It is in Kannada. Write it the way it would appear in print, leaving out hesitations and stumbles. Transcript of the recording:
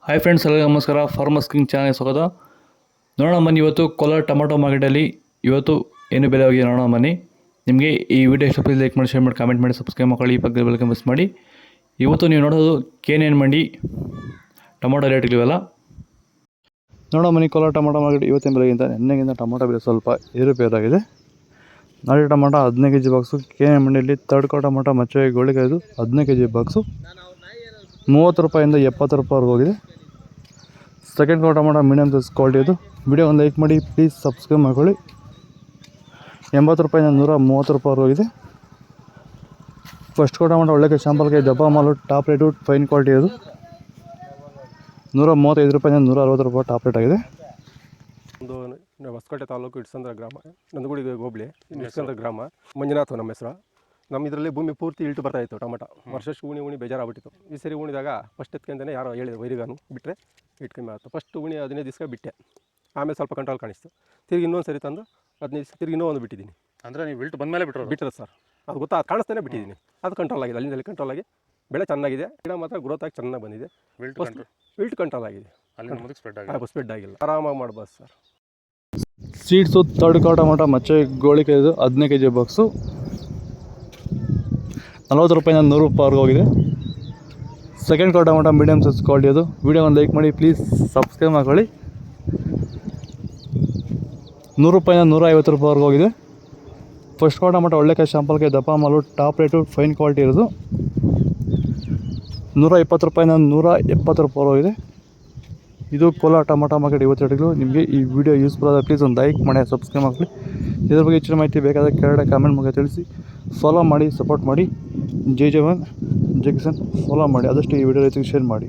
ಹಾಯ್ ಫ್ರೆಂಡ್ಸ್, ಎಲ್ಲರಿಗೂ ನಮಸ್ಕಾರ. ಫಾರ್ಮರ್ಸ್ ಕಿಂಗ್ ಚಾನಲ್ ಸ್ವಾಗತ. ನೋಡೋಣ ಬನ್ನಿ, ಇವತ್ತು ಕೋಲಾರ ಟೊಮಾಟೊ ಮಾರ್ಕೆಟಲ್ಲಿ ಇವತ್ತು ಏನು ಬೆಲೆ ಹೋಗಿದೆ ನೋಡೋಣ ಬನ್ನಿ. ನಿಮಗೆ ಈ ವಿಡಿಯೋ ಇಷ್ಟ ಪ್ಲೀಸ್ ಲೈಕ್ ಮಾಡಿ, ಶೇರ್ ಮಾಡಿ, ಕಾಮೆಂಟ್ ಮಾಡಿ, ಸಬ್ಸ್ಕ್ರೈಬ್ ಮಾಡಿ, ಪಕ್ಕದ ಬೆಲ್ ಮಿಸ್ ಮಾಡಿ. ಇವತ್ತು ನೀವು ನೋಡೋದು KNN ಮಂಡಿ ಟೊಮಾಟೊ ರೇಟ್ಗಳಿವೆಲ್ಲ ನೋಡೋ ಬನ್ನಿ. ಕೋಲಾರ ಟೊಮಾಟೊ ಮಾರ್ಕೆಟ್ ಇವತ್ತಿನ ಬೆಲೆಗಿಂತ ನೆನ್ನೆಗಿಂತ ಟೊಮಾಟೊ ಬೆಲೆ ಸ್ವಲ್ಪ ಏರುಪೇರಾಗಿದೆ. ನಾಳೆ ಟೊಮಾಟೊ 15 kg ಬಾಕ್ಸು KNN ಮಂಡಿಯಲ್ಲಿ. ತರ್ಡ್ ಕೋ ಟೊಮಾಟೊ ಮಚ್ಚೆ ಗೋಳಿಕಾಯ್ದು 15 kg ಬಾಕ್ಸು 30 ರೂಪಾಯಿಂದ 70 ರೂಪಾಯಿವರೆಗೂ ಹೋಗಿದೆ. ಸೆಕೆಂಡ್ ಕೋ ಟೊಮಾಟೊ ಮೀಡಿಯಮ್ ಸೈಜ್ ಕ್ವಾಲಿಟಿ ಇದು. ವಿಡಿಯೋ ಒಂದು ಲೈಕ್ ಮಾಡಿ, ಪ್ಲೀಸ್ ಸಬ್ಸ್ಕ್ರೈಬ್ ಮಾಡ್ಕೊಳ್ಳಿ. 80 ರೂಪಾಯಿಂದ 130 ರೂಪಾಯಿ ಹೋಗಿದೆ. ಫಸ್ಟ್ ಕೋ ಟೊಮಾಟೊ ಒಳ್ಳೆ ಶಾಂಪಲ್ಗೆ ಡಬ್ಬಾ ಮಾಲು, ಟಾಪ್ ರೇಟು, ಫೈನ್ ಕ್ವಾಲಿಟಿ ಅದು. 135 ರೂಪಾಯಿಂದ 160 ರೂಪಾಯಿ ಟಾಪ್ ರೇಟ್ ಆಗಿದೆ. ಒಂದು ಹೊಸಕೋಟೆ ತಾಲೂಕು ಇಟ್ಸಂದ್ರ ಗ್ರಾಮ, ನಂದಗುಡಿ ಹೋಬಳಿ ಇಟ್ಸಂದ್ರ ಗ್ರಾಮ. ಮಂಜುನಾಥ್ ನಮ್ಮ ಹೆಸರು. ನಮ್ಮ ಇದರಲ್ಲಿ ಭೂಮಿ ಪೂರ್ತಿ ಇಳ್ಟು ಬರ್ತಾಯಿತ್ತು ಟೊಮಾಟೊ. ವರ್ಷಕ್ಕೆ ಉಣಿ ಬೇಜಾರಾಗ್ಬಿಟ್ಟಿತ್ತು. ಈ ಸರಿ ಉಣಿದಾಗ ಫಸ್ಟ್ ಎತ್ಕೊಂಡೇ ಯಾರೋ ಹೇಳಿದ್ರು ವೈರಿಗಾನು ಬಿಟ್ಟರೆ ಇಟ್ಟು ಕಮ್ಮಿ ಆಯಿತು. ಫಸ್ಟ್ ಉಣಿ 15 ದಿವಸ ಬಿಟ್ಟೆ, ಆಮೇಲೆ ಸ್ವಲ್ಪ ಕಂಟ್ರೋಲ್ ಕಾಣಿಸ್ತು. ತಿರುಗಿ ಇನ್ನೊಂದು ಸರಿ ತಂದು 15 ದಿವಸ ತಿರುಗಿ ಇನ್ನೂ ಒಂದು ಬಿಟ್ಟಿದ್ದೀನಿ. ಅಂದರೆ ನೀವು ಇಳ್ಟು ಬಂದ ಮೇಲೆ ಬಿಟ್ಟರೆ ಸರ್, ಅದು ಗೊತ್ತಾ, ಅದು ಕಾಣಿಸ್ತಾನೆ ಬಿಟ್ಟಿದ್ದೀನಿ. ಅದು ಕಂಟ್ರೋಲ್ ಆಗಿದೆ, ಅಲ್ಲಿಂದಲ್ಲಿ ಕಂಟ್ರೋಲ್ ಆಗಿ ಬೆಳೆ ಚೆನ್ನಾಗಿದೆ. ಗಿಡ ಮಾತ್ರ ಗ್ರೋತ್ ಆಗಿ ಚೆನ್ನಾಗಿ ಬಂದಿದೆ. ವಿಲ್ಟ್ ಕಂಟ್ರೋಲ್ ಆಗಿದೆ, ಸ್ಪ್ರೆಡ್ ಆಗಿಲ್ಲ. ಆರಾಮಾಗಿ ಮಾಡ್ಬೋದು ಸರ್. ಸೀಡ್ಸು ತರ್ಡ್ ಕೋ ಟೊಮಾಟೊ ಮಚ್ಚೆ ಗೋಳಿಕಾಯ್ದು 15 kg ಬಾಕ್ಸು 40 ರೂಪಾಯಿಂದ 100 ರೂಪಾಯಿವರೆಗೂ ಹೋಗಿದೆ. ಸೆಕೆಂಡ್ ಕೋ ಟೊಮಾಟೊ ಮೀಡಿಯಮ್ ಸೈಜ್ ಕ್ವಾಲಿಟಿ ಅದು. ವಿಡಿಯೋ ಒಂದು ಲೈಕ್ ಮಾಡಿ, ಪ್ಲೀಸ್ ಸಬ್ಸ್ಕ್ರೈಬ್ ಮಾಡ್ಕೊಳ್ಳಿ. 100 ರೂಪಾಯಿಂದ 150 ರೂಪಾಯಿವರೆಗೂ ಹೋಗಿದೆ. ಫಸ್ಟ್ ಕೋ ಟೊಮಾಟೊ ಒಳ್ಳೆಕಾಯಿ ಶಾಂಪಲ್ಗೆ ದಪ್ಪ ಮಾಲು, ಟಾಪ್ ರೇಟು, ಫೈನ್ ಕ್ವಾಲಿಟಿ ಇರೋದು. 120 ರೂಪಾಯಿಂದ 170 ರೂಪಾಯಿ ಹೋಗಿದೆ. ಇದು ಕೋಲಾರ ಟೊಮಾಟೊ ಮಾರ್ಕೆಟ್ ಇವತ್ತು ರೇಟ್ಗಳು. ನಿಮಗೆ ಈ ವಿಡಿಯೋ ಯೂಸ್ಫುಲ್ ಆದರೆ ಪ್ಲೀಸ್ ಒಂದು ಲೈಕ್ ಮಾಡಿ, ಸಬ್ಸ್ಕ್ರೈಬ್ ಮಾಡ್ಕೊಳ್ಳಿ. ಇದ್ರ ಬಗ್ಗೆ ಹೆಚ್ಚಿನ ಮಾಹಿತಿ ಬೇಕಾದರೆ ಕೆಳಗಡೆ ಕಾಮೆಂಟ್ ಮೂಲಕ ತಿಳಿಸಿ. ಫಾಲೋ ಮಾಡಿ, ಸಪೋರ್ಟ್ ಮಾಡಿ. ಜೈ ಜವಾನ್ ಜೈ ಕಿಸಾನ್. ಫಾಲೋ ಮಾಡಿ, ಆದಷ್ಟು ಈ ವಿಡಿಯೋ ರೈತರಿಗೆ ಶೇರ್ ಮಾಡಿ.